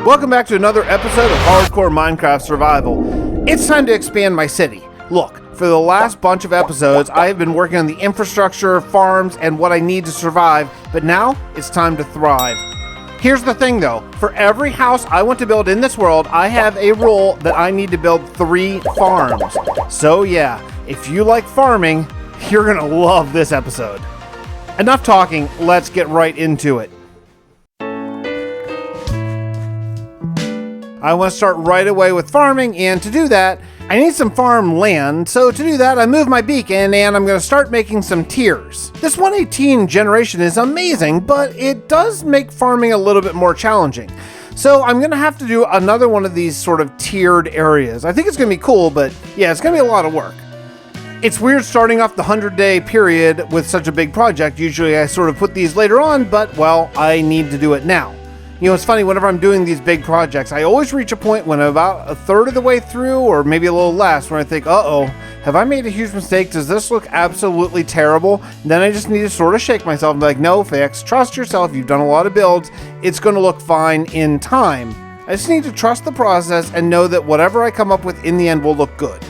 Welcome back to another episode of Hardcore Minecraft Survival. It's time to expand my city. Look, for the last bunch of episodes, I have been working on the infrastructure, farms, and what I need to survive, but now it's time to thrive. Here's the thing though, for every house I want to build in this world, I have a rule that I need to build 3 farms. So yeah, if you like farming, you're gonna love this episode. Enough talking, let's get right into it. I want to start right away with farming, and to do that, I need some farm land. So to do that, I move my beacon and I'm going to start making some tiers. This 118 generation is amazing, but it does make farming a little bit more challenging. So I'm going to have to do another one of these sort of tiered areas. I think it's going to be cool, but yeah, it's going to be a lot of work. It's weird starting off the 100-day period with such a big project. Usually I sort of put these later on, but well, I need to do it now. You know, it's funny, whenever I'm doing these big projects, I always reach a point when I'm about a third of the way through, or maybe a little less, where I think, uh-oh, have I made a huge mistake? Does this look absolutely terrible? And then I just need to sort of shake myself and be like, no, Fix, trust yourself. You've done a lot of builds. It's going to look fine in time. I just need to trust the process and know that whatever I come up with in the end will look good.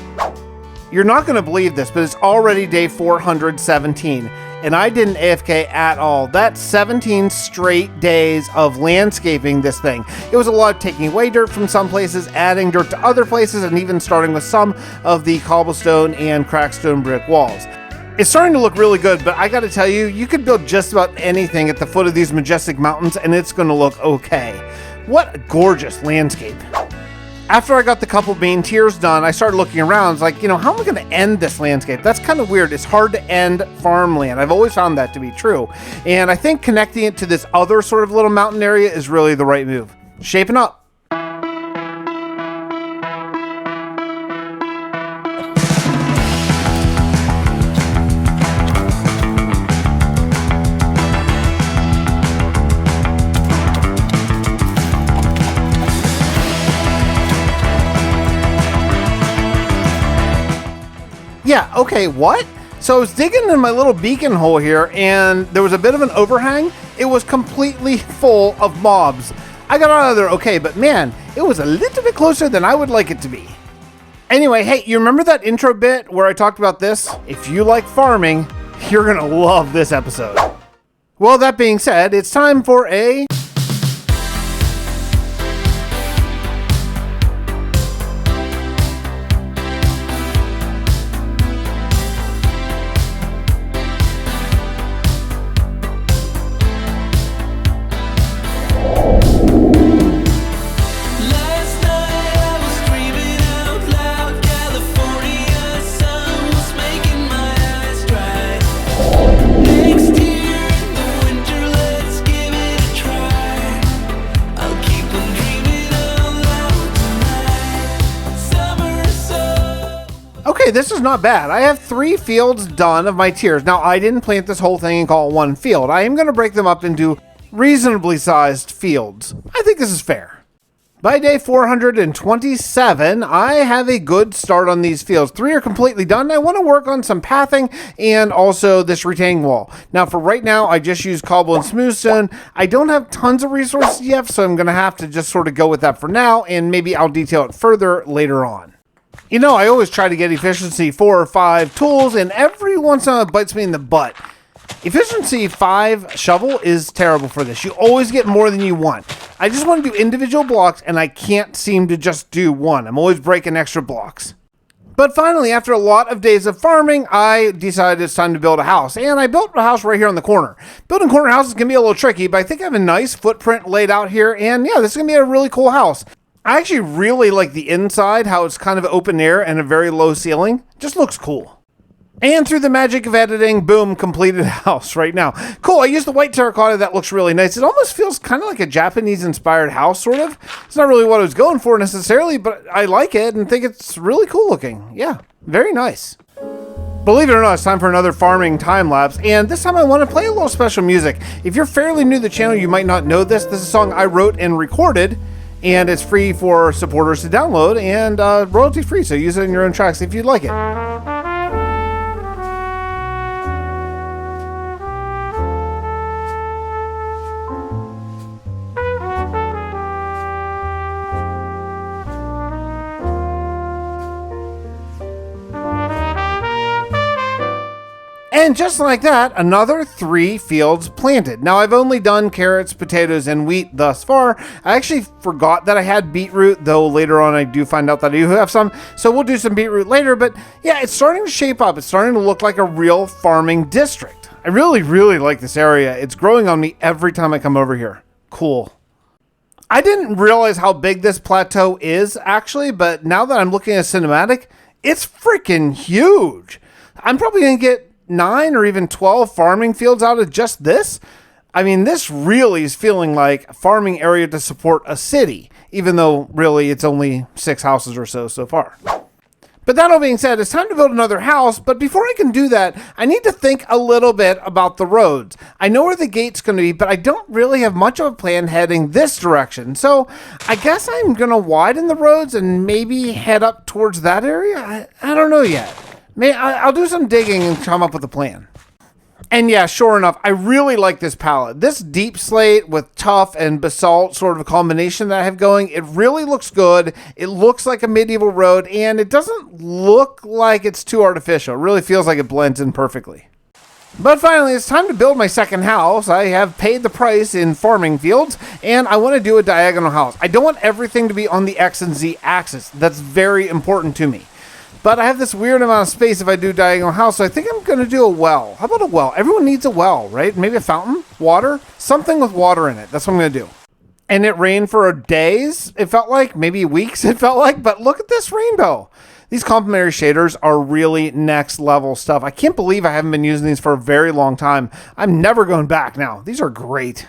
You're not going to believe this, but it's already day 417. And I didn't AFK at all. That's 17 straight days of landscaping this thing. It was a lot of taking away dirt from some places, adding dirt to other places, and even starting with some of the cobblestone and crackstone brick walls. It's starting to look really good, but I gotta tell you, you could build just about anything at the foot of these majestic mountains and it's gonna look okay. What a gorgeous landscape. After I got the couple main tiers done, I started looking around. I was like, you know, how am I going to end this landscape? That's kind of weird. It's hard to end farmland. I've always found that to be true. And I think connecting it to this other sort of little mountain area is really the right move. Shaping up. Yeah, okay, what? So I was digging in my little beacon hole here and there was a bit of an overhang. It was completely full of mobs. I got out of there okay, but man, it was a little bit closer than I would like it to be. Anyway, hey, you remember that intro bit where I talked about this? If you like farming, you're gonna love this episode. Well, that being said, it's time for a... Okay, this is not bad. I have 3 fields done of my tiers. Now, I didn't plant this whole thing and call it one field. I am going to break them up into reasonably sized fields. I think this is fair. By day 427, I have a good start on these fields. 3 are completely done. I want to work on some pathing and also this retaining wall. Now, for right now, I just use cobble and smooth stone. I don't have tons of resources yet, so I'm going to have to just sort of go with that for now, and maybe I'll detail it further later on. You know, I always try to get efficiency 4 or 5 tools, and every once in a while it bites me in the butt. Efficiency 5 shovel is terrible for this. You always get more than you want. I just want to do individual blocks, and I can't seem to just do one. I'm always breaking extra blocks. But finally, after a lot of days of farming, I decided it's time to build a house. And I built a house right here on the corner. Building corner houses can be a little tricky, but I think I have a nice footprint laid out here. And yeah, this is going to be a really cool house. I actually really like the inside, how it's kind of open air and a very low ceiling. Just looks cool. And through the magic of editing, boom, completed house right now. Cool, I used the white terracotta. That looks really nice. It almost feels kind of like a Japanese-inspired house, sort of. It's not really what I was going for necessarily, but I like it and think it's really cool looking. Yeah, very nice. Believe it or not, it's time for another farming time-lapse, and this time I want to play a little special music. If you're fairly new to the channel, you might not know this. This is a song I wrote and recorded, and it's free for supporters to download and royalty free, so use it in your own tracks if you'd like it. And just like that, another 3 fields planted. Now, I've only done carrots, potatoes, and wheat thus far. I actually forgot that I had beetroot, though later on I do find out that I do have some. So we'll do some beetroot later. But yeah, it's starting to shape up. It's starting to look like a real farming district. I really, really like this area. It's growing on me every time I come over here. Cool. I didn't realize how big this plateau is, actually, but now that I'm looking at cinematic, it's freaking huge. I'm probably going to get 9 or even 12 farming fields out of just this. I mean, this really is feeling like a farming area to support a city, even though really it's only 6 houses or so far. But that all being said, it's time to build another house, but before I can do that, I need to think a little bit about the roads. I know where the gate's going to be, but I don't really have much of a plan heading this direction. So I guess I'm going to widen the roads and maybe head up towards that area. I don't know yet. I'll do some digging and come up with a plan. And yeah, sure enough, I really like this palette. This deep slate with tuff and basalt sort of a combination that I have going, it really looks good. It looks like a medieval road, and it doesn't look like it's too artificial. It really feels like it blends in perfectly. But finally, it's time to build my second house. I have paid the price in farming fields, and I want to do a diagonal house. I don't want everything to be on the X and Z axis. That's very important to me. But I have this weird amount of space if I do diagonal house, so I think I'm going to do a well. How about a well? Everyone needs a well, right? Maybe a fountain? Water? Something with water in it. That's what I'm going to do. And it rained for days, it felt like. Maybe weeks, it felt like. But look at this rainbow. These complementary shaders are really next level stuff. I can't believe I haven't been using these for a very long time. I'm never going back now. These are great.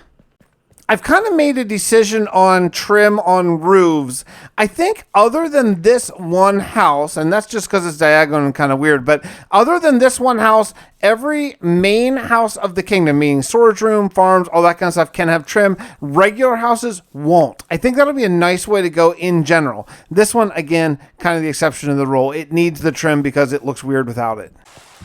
I've kind of made a decision on trim on roofs. I think other than this one house, and that's just because it's diagonal and kind of weird, but other than this one house, every main house of the kingdom, meaning storage room, farms, all that kind of stuff, can have trim. Regular houses won't. I think that'll be a nice way to go in general. This one, again, kind of the exception to the rule. It needs the trim because it looks weird without it.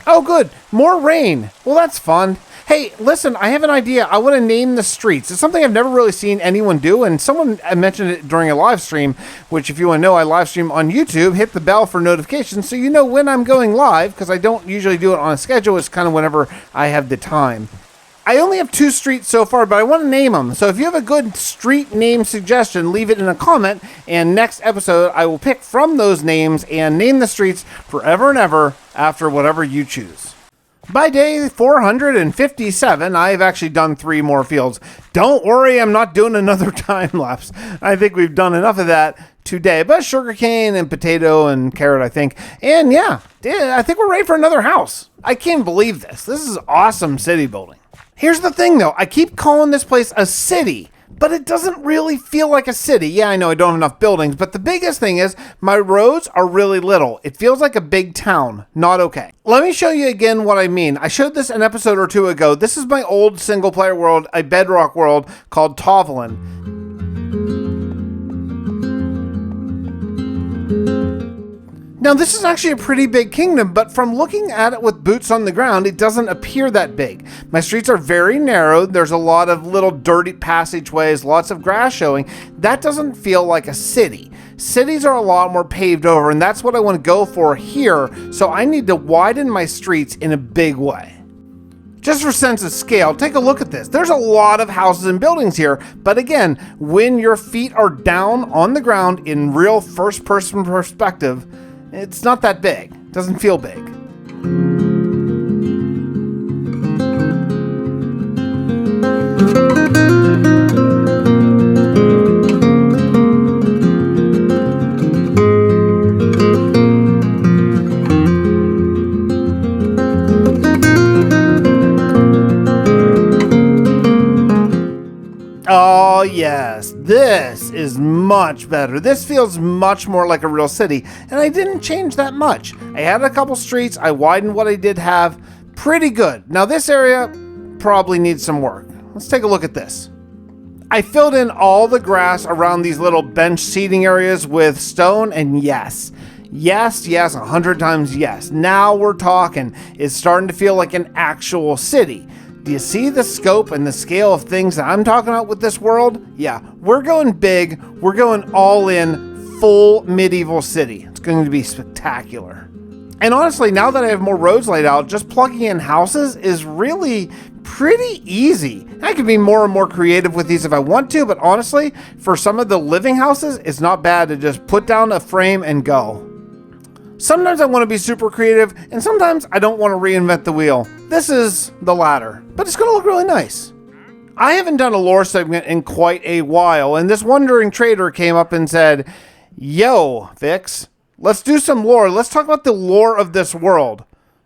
Oh, good. More rain. Well, that's fun. Hey, listen, I have an idea. I want to name the streets. It's something I've never really seen anyone do, and someone mentioned it during a live stream, which if you want to know, I live stream on YouTube. Hit the bell for notifications so you know when I'm going live, because I don't usually do it on a schedule. It's kind of whenever I have the time. I only have 2 streets so far, but I want to name them. So if you have a good street name suggestion, leave it in a comment, and next episode I will pick from those names and name the streets forever and ever after whatever you choose. By day 457, I've actually done 3 more fields. Don't worry, I'm not doing another time lapse. I think we've done enough of that today. But sugarcane and potato and carrot, I think. And yeah, I think we're ready for another house. I can't believe this. This is awesome city building. Here's the thing, though. I keep calling this place a city, but it doesn't really feel like a city. Yeah, I know I don't have enough buildings, but the biggest thing is my roads are really little. It feels like a big town. Not okay. Let me show you again what I mean. I showed this an episode or 2 ago. This is my old single-player world, a bedrock world called Tovlin. Now, this is actually a pretty big kingdom, but from looking at it with boots on the ground, it doesn't appear that big. My streets are very narrow. There's a lot of little dirty passageways, lots of grass showing. That doesn't feel like a city. Cities are a lot more paved over, and that's what I want to go for here, so I need to widen my streets in a big way. Just for sense of scale, take a look at this. There's a lot of houses and buildings here, but again, when your feet are down on the ground in real first-person perspective, it's not that big. It doesn't feel big. Oh yes, this is much better. This feels much more like a real city, and I didn't change that much. I had a couple streets, I widened what I did have. Pretty good. Now this area probably needs some work. Let's take a look at this. I filled in all the grass around these little bench seating areas with stone, and yes, 100 times yes. Now we're talking. It's starting to feel like an actual city. Do you see the scope and the scale of things that I'm talking about with this world? Yeah, we're going big. We're going all in, full medieval city. It's going to be spectacular. And honestly, now that I have more roads laid out, just plugging in houses is really pretty easy. I can be more and more creative with these if I want to, but honestly, for some of the living houses, it's not bad to just put down a frame and go. Sometimes I want to be super creative, and sometimes I don't want to reinvent the wheel. This is the latter, but it's going to look really nice. I haven't done a lore segment in quite a while, and this wandering trader came up and said, "Yo, Fix, let's do some lore. Let's talk about the lore of this world."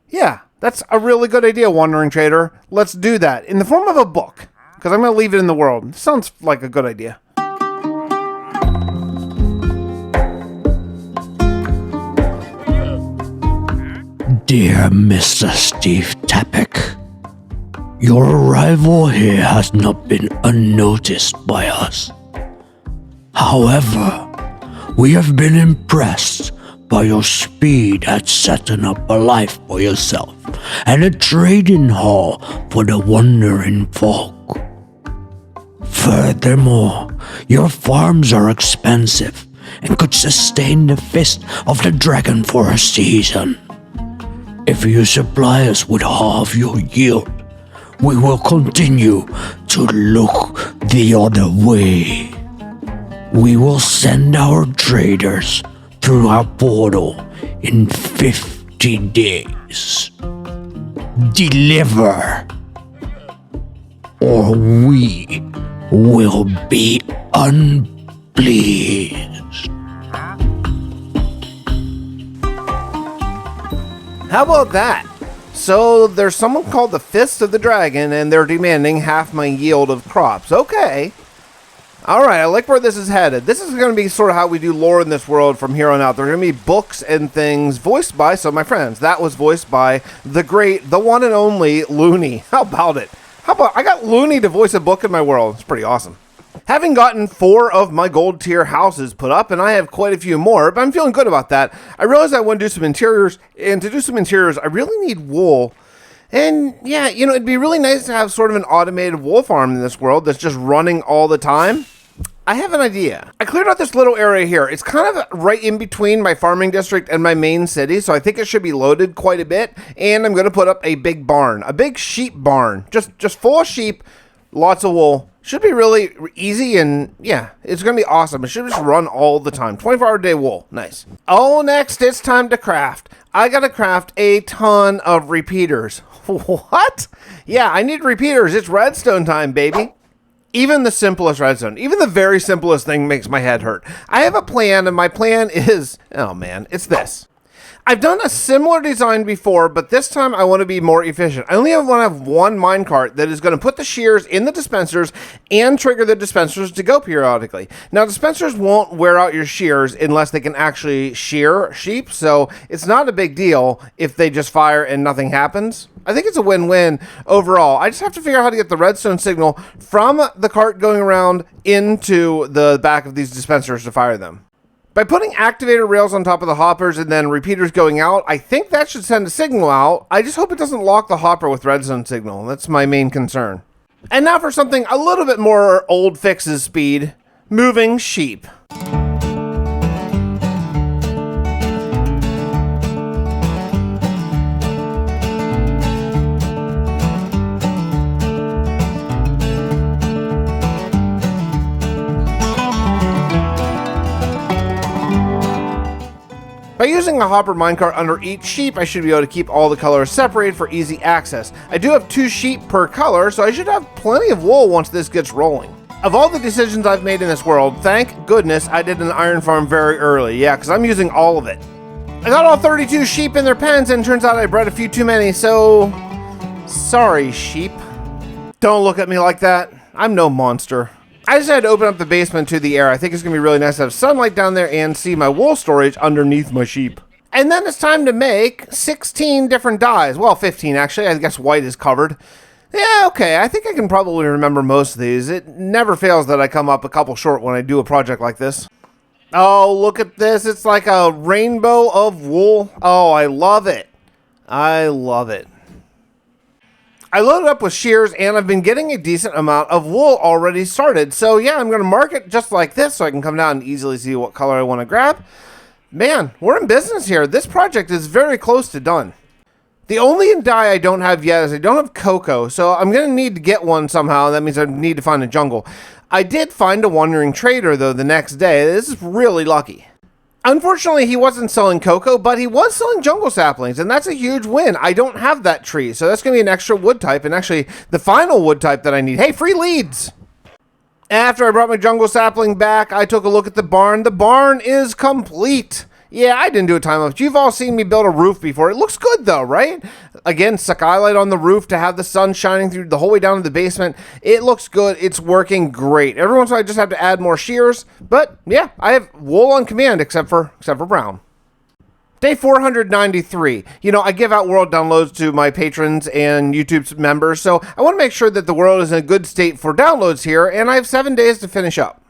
Yeah, that's a really good idea, Wandering Trader. Let's do that in the form of a book, because I'm going to leave it in the world. Sounds like a good idea. Dear Mr. Steve Tappick, your arrival here has not been unnoticed by us. However, we have been impressed by your speed at setting up a life for yourself and a trading hall for the wandering folk. Furthermore, your farms are expensive and could sustain the fist of the dragon for a season. If you supply us with half your yield, we will continue to look the other way. We will send our traders through our portal in 50 days. Deliver, or we will be unpleased. How about that? So there's someone called the Fist of the Dragon, and they're demanding half my yield of crops. Okay. Alright, I like where this is headed. This is going to be sort of how we do lore in this world from here on out. There are going to be books and things voiced by some of my friends. That was voiced by the great, the one and only Loony. How about it? How about, I got Loony to voice a book in my world. It's pretty awesome. Having gotten 4 of my gold tier houses put up, and I have quite a few more, but I'm feeling good about that. I realized I want to do some interiors, and to do some interiors, I really need wool. And yeah, you know, it'd be really nice to have sort of an automated wool farm in this world that's just running all the time. I have an idea. I cleared out this little area here. It's kind of right in between my farming district and my main city, so I think it should be loaded quite a bit. And I'm going to put up a big barn, a big sheep barn, just full of sheep, lots of wool. Should be really easy, and yeah, it's going to be awesome. It should just run all the time. 24-hour day wool. Nice. Oh, next, it's time to craft. I got to craft a ton of repeaters. What? Yeah, I need repeaters. It's redstone time, baby. Even the simplest redstone, even the very simplest thing makes my head hurt. I have a plan, and my plan is, oh man, it's this. I've done a similar design before, but this time I want to be more efficient. I only want to have one minecart that is going to put the shears in the dispensers and trigger the dispensers to go periodically. Now, dispensers won't wear out your shears unless they can actually shear sheep, so it's not a big deal if they just fire and nothing happens. I think it's a win-win overall. I just have to figure out how to get the redstone signal from the cart going around into the back of these dispensers to fire them. By putting activator rails on top of the hoppers and then repeaters going out, I think that should send a signal out. I just hope it doesn't lock the hopper with redstone signal. That's my main concern. And now for something a little bit more old Fix's speed, moving sheep. By using a hopper minecart under each sheep, I should be able to keep all the colors separated for easy access. I do have 2 sheep per color, so I should have plenty of wool once this gets rolling. Of all the decisions I've made in this world, thank goodness I did an iron farm very early. Yeah, because I'm using all of it. I got all 32 sheep in their pens, and turns out I bred a few too many, so... sorry, sheep. Don't look at me like that. I'm no monster. I just had to open up the basement to the air. I think it's going to be really nice to have sunlight down there and see my wool storage underneath my sheep. And then it's time to make 16 different dyes. Well, 15 actually. I guess white is covered. Yeah, okay. I think I can probably remember most of these. It never fails that I come up a couple short when I do a project like this. Oh, look at this. It's like a rainbow of wool. Oh, I love it. I love it. I loaded up with shears, and I've been getting a decent amount of wool already started. So yeah, I'm going to mark it just like this so I can come down and easily see what color I want to grab. Man, we're in business here. This project is very close to done. The only dye I don't have yet is I don't have cocoa, so I'm going to need to get one somehow. That means I need to find a jungle. I did find a wandering trader, though, the next day. This is really lucky. Unfortunately, he wasn't selling cocoa, but he was selling jungle saplings, and that's a huge win. I don't have that tree, so that's going to be an extra wood type, and actually the final wood type that I need. Hey, free leads! After I brought my jungle sapling back, I took a look at the barn. The barn is complete. Yeah, I didn't do a time-lapse. You've all seen me build a roof before. It looks good, though, right? Again, skylight on the roof to have the sun shining through the whole way down to the basement. It looks good. It's working great. Every once in a while, I just have to add more shears. But, yeah, I have wool on command, except for brown. Day 493. I give out world downloads to my patrons and YouTube's members, so I want to make sure that the world is in a good state for downloads here, and I have 7 days to finish up.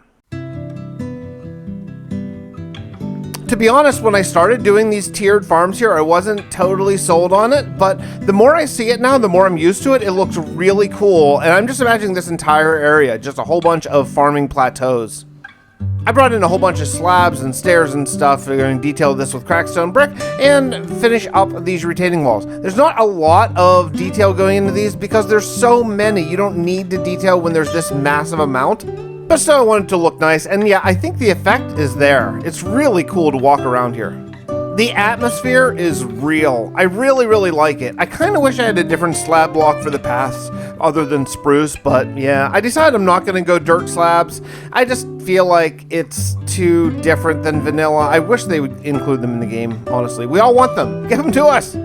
To be honest, when I started doing these tiered farms here, I wasn't totally sold on it, but the more I see it now, the more I'm used to it. It looks really cool, and I'm just imagining this entire area, just a whole bunch of farming plateaus. I brought in a whole bunch of slabs and stairs and stuff. We're going to detail this with crackstone brick and finish up these retaining walls. There's not a lot of detail going into these because there's so many. You don't need to detail when there's this massive amount. But still, I want it to look nice, and yeah, I think the effect is there. It's really cool to walk around here. The atmosphere is real. I really, really like it. I kind of wish I had a different slab block for the paths other than spruce, but yeah, I decided I'm not going to go dirt slabs. I just feel like it's too different than vanilla. I wish they would include them in the game, honestly. We all want them. Give them to us.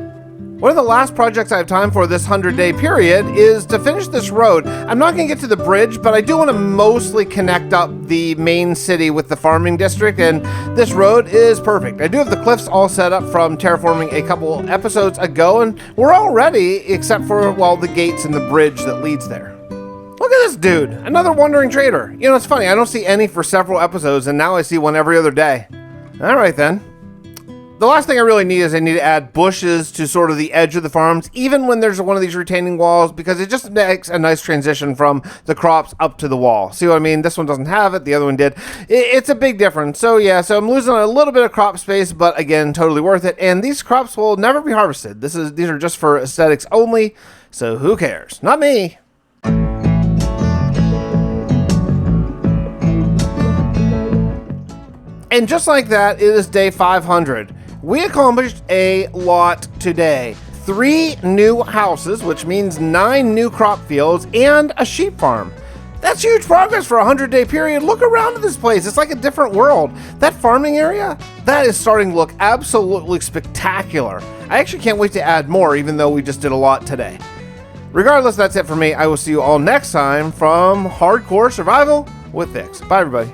One of the last projects I have time for this 100-day period is to finish this road. I'm not going to get to the bridge, but I do want to mostly connect up the main city with the farming district, and this road is perfect. I do have the cliffs all set up from terraforming a couple episodes ago, and we're all ready, except for, well, the gates and the bridge that leads there. Look at this dude, another wandering trader. It's funny, I don't see any for several episodes, and now I see one every other day. All right, then. The last thing I really need is I need to add bushes to sort of the edge of the farms, even when there's one of these retaining walls, because it just makes a nice transition from the crops up to the wall. See what I mean? This one doesn't have it. The other one did. It's a big difference. So yeah, so I'm losing a little bit of crop space, but again, totally worth it. And these crops will never be harvested. These are just for aesthetics only. So who cares? Not me. And just like that, it is day 500. We accomplished a lot today. 3 new houses, which means 9 new crop fields, and a sheep farm. That's huge progress for a 100-day period. Look around at this place. It's like a different world. That farming area, that is starting to look absolutely spectacular. I actually can't wait to add more, even though we just did a lot today. Regardless, that's it for me. I will see you all next time from Hardcore Survival with Fix. Bye, everybody.